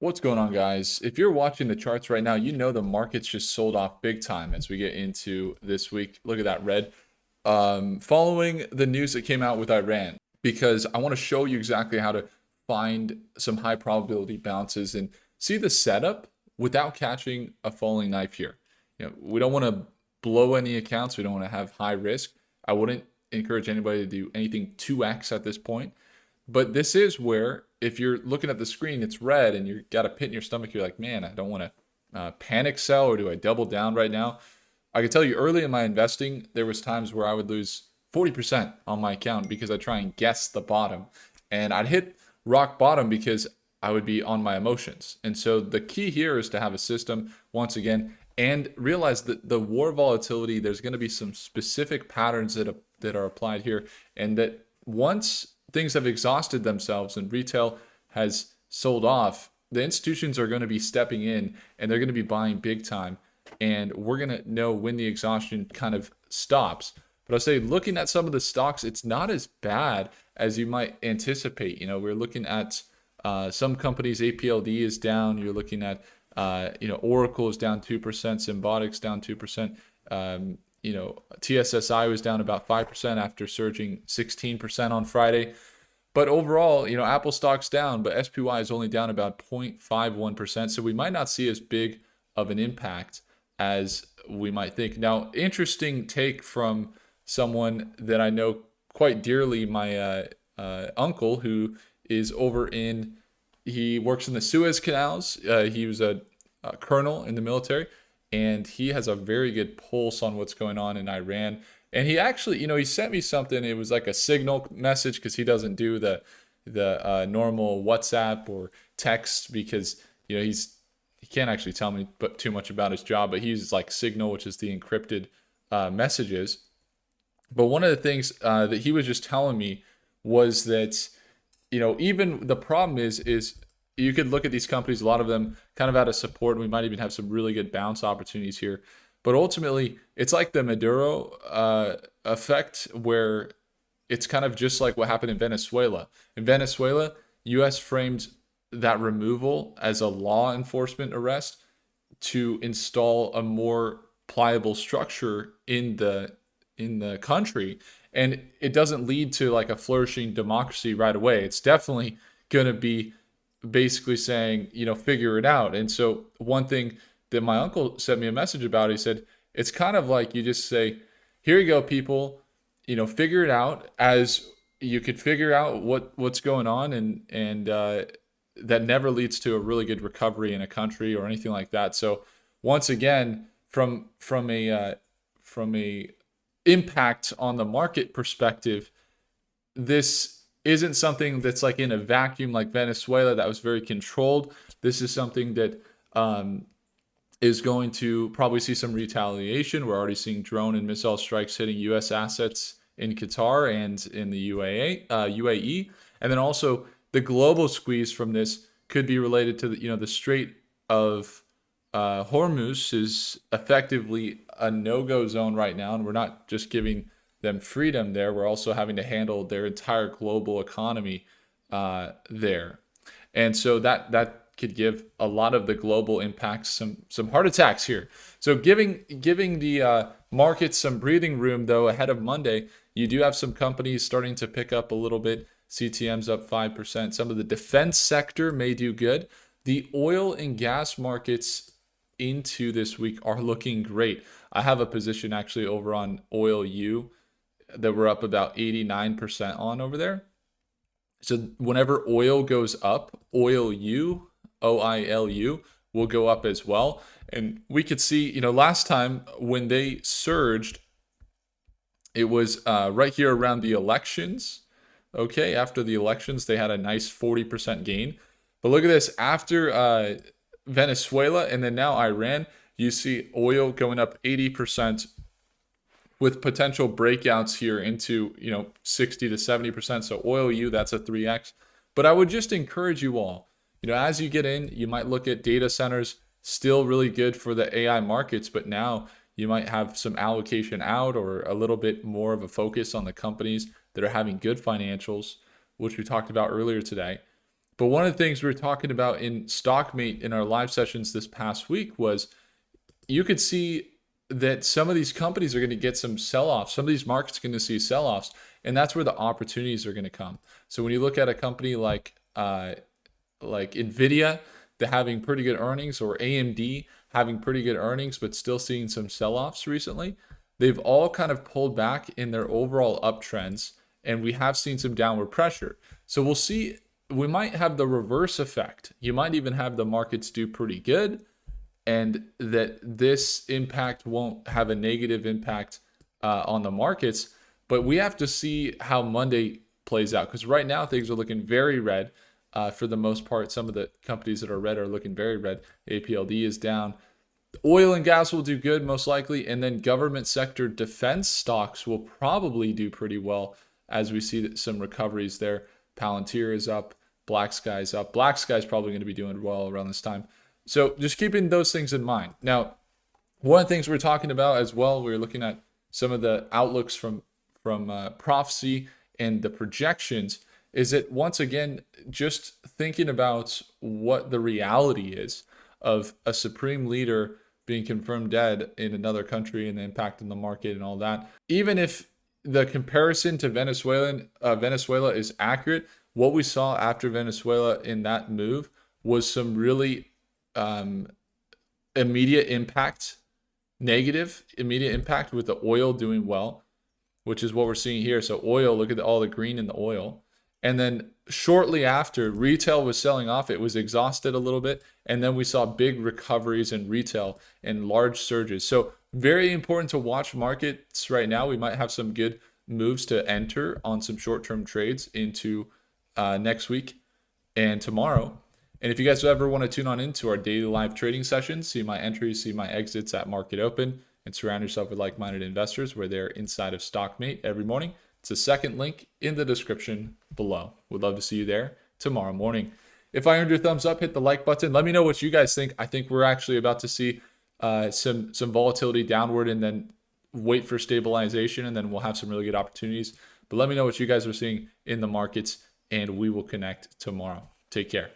What's going on, guys? If you're watching the charts right now, you know the market's just sold off big time as we get into this week. Look at that red. Following the news that came out with Iran, because I want to show you exactly how to find some high probability bounces and see the setup without catching a falling knife here. We don't want to blow any accounts. We don't want to have high risk. I wouldn't encourage anybody to do anything 2x at this point. But this is where, if you're looking at the screen, it's red and you got a pit in your stomach, you're like, man, I don't want to panic sell, or do I double down right now? I can tell you early in my investing, there was times where I would lose 40% on my account because I try and guess the bottom. And I'd hit rock bottom because I would be on my emotions. And so the key here is to have a system, once again, and realize that the war volatility, there's going to be some specific patterns that are applied here. And that once things have exhausted themselves and retail has sold off, the institutions are going to be stepping in and they're going to be buying big time. And we're going to know when the exhaustion kind of stops. But I'll say, looking at some of the stocks, it's not as bad as you might anticipate. We're looking at some companies, APLD is down. You're looking at, Oracle is down 2%, Symbotics down 2%. TSSI was down about 5% after surging 16% on Friday. But overall, Apple stock's down, but SPY is only down about 0.51%. So we might not see as big of an impact as we might think. Now, interesting take from someone that I know quite dearly, my uncle, who is he works in the Suez Canals. He was a colonel in the military, and he has a very good pulse on what's going on in Iran. And he actually, he sent me something. It was like a signal message because he doesn't do the normal WhatsApp or text because he can't actually tell me but too much about his job. But he uses like Signal, which is the encrypted messages. But one of the things that he was just telling me was that even the problem is you could look at these companies, a lot of them kind of out of support, and we might even have some really good bounce opportunities here. But ultimately, it's like the Maduro effect, where it's kind of just like what happened in Venezuela. In Venezuela, U.S. framed that removal as a law enforcement arrest to install a more pliable structure in the country, and it doesn't lead to like a flourishing democracy right away. It's definitely going to be basically saying, figure it out. And so one thing that my uncle sent me a message about, he said, it's kind of like you just say, here you go, people, figure it out, as you could figure out what's going on, and that never leads to a really good recovery in a country or anything like that. So once again, from a impact on the market perspective, this isn't something that's like in a vacuum like Venezuela that was very controlled. This is something that is going to probably see some retaliation. We're already seeing drone and missile strikes hitting U.S. assets in Qatar and in the UAE. And then also the global squeeze from this could be related to the Strait of Hormuz is effectively a no-go zone right now, and we're not just giving them freedom there. We're also having to handle their entire global economy there, and so that could give a lot of the global impacts some heart attacks here. So giving the markets some breathing room, though, ahead of Monday, you do have some companies starting to pick up a little bit. CTM's up 5%. Some of the defense sector may do good. The oil and gas markets into this week are looking great. I have a position actually over on Oil U that we're up about 89% on over there. So whenever oil goes up, Oil U, OILU, will go up as well. And we could see, last time when they surged, it was right here around the elections. Okay, after the elections, they had a nice 40% gain. But look at this, after Venezuela and then now Iran, you see oil going up 80% with potential breakouts here into 60 to 70%. So Oil U, that's a 3x. But I would just encourage you all, as you get in, you might look at data centers, still really good for the AI markets, but now you might have some allocation out or a little bit more of a focus on the companies that are having good financials, which we talked about earlier today. But one of the things we were talking about in StockMate in our live sessions this past week was you could see that some of these companies are going to get some sell-offs. Some of these markets are going to see sell-offs, and that's where the opportunities are going to come. So when you look at a company like Nvidia, they're having pretty good earnings, or AMD having pretty good earnings, but still seeing some sell-offs recently. They've all kind of pulled back in their overall uptrends, and we have seen some downward pressure. So we'll see. We might have the reverse effect. You might even have the markets do pretty good, and that this impact won't have a negative impact on the markets. But we have to see how Monday plays out, because right now things are looking very red. For the most part, some of the companies that are red are looking very red. APLD is down. Oil and gas will do good, most likely. And then government sector defense stocks will probably do pretty well as we see some recoveries there. Palantir is up. Black Sky is up. Black Sky is probably going to be doing well around this time. So just keeping those things in mind. Now, one of the things we're talking about as well, we're looking at some of the outlooks from prophecy and the projections, is that once again, just thinking about what the reality is of a supreme leader being confirmed dead in another country and the impact on the market and all that. Even if the comparison to Venezuela is accurate, what we saw after Venezuela in that move was some really immediate impact, negative immediate impact, with the oil doing well, which is what we're seeing here. So oil, look at all the green in the oil. And then shortly after, retail was selling off. It was exhausted a little bit. And then we saw big recoveries in retail and large surges. So very important to watch markets right now. We might have some good moves to enter on some short-term trades into next week and tomorrow. And if you guys ever want to tune on into our daily live trading sessions, see my entries, see my exits at market open, and surround yourself with like-minded investors where they're inside of StockMate every morning, it's the second link in the description below. We'd love to see you there tomorrow morning. If I earned your thumbs up, hit the like button. Let me know what you guys think. I think we're actually about to see some volatility downward, and then wait for stabilization, and then we'll have some really good opportunities. But let me know what you guys are seeing in the markets, and we will connect tomorrow. Take care.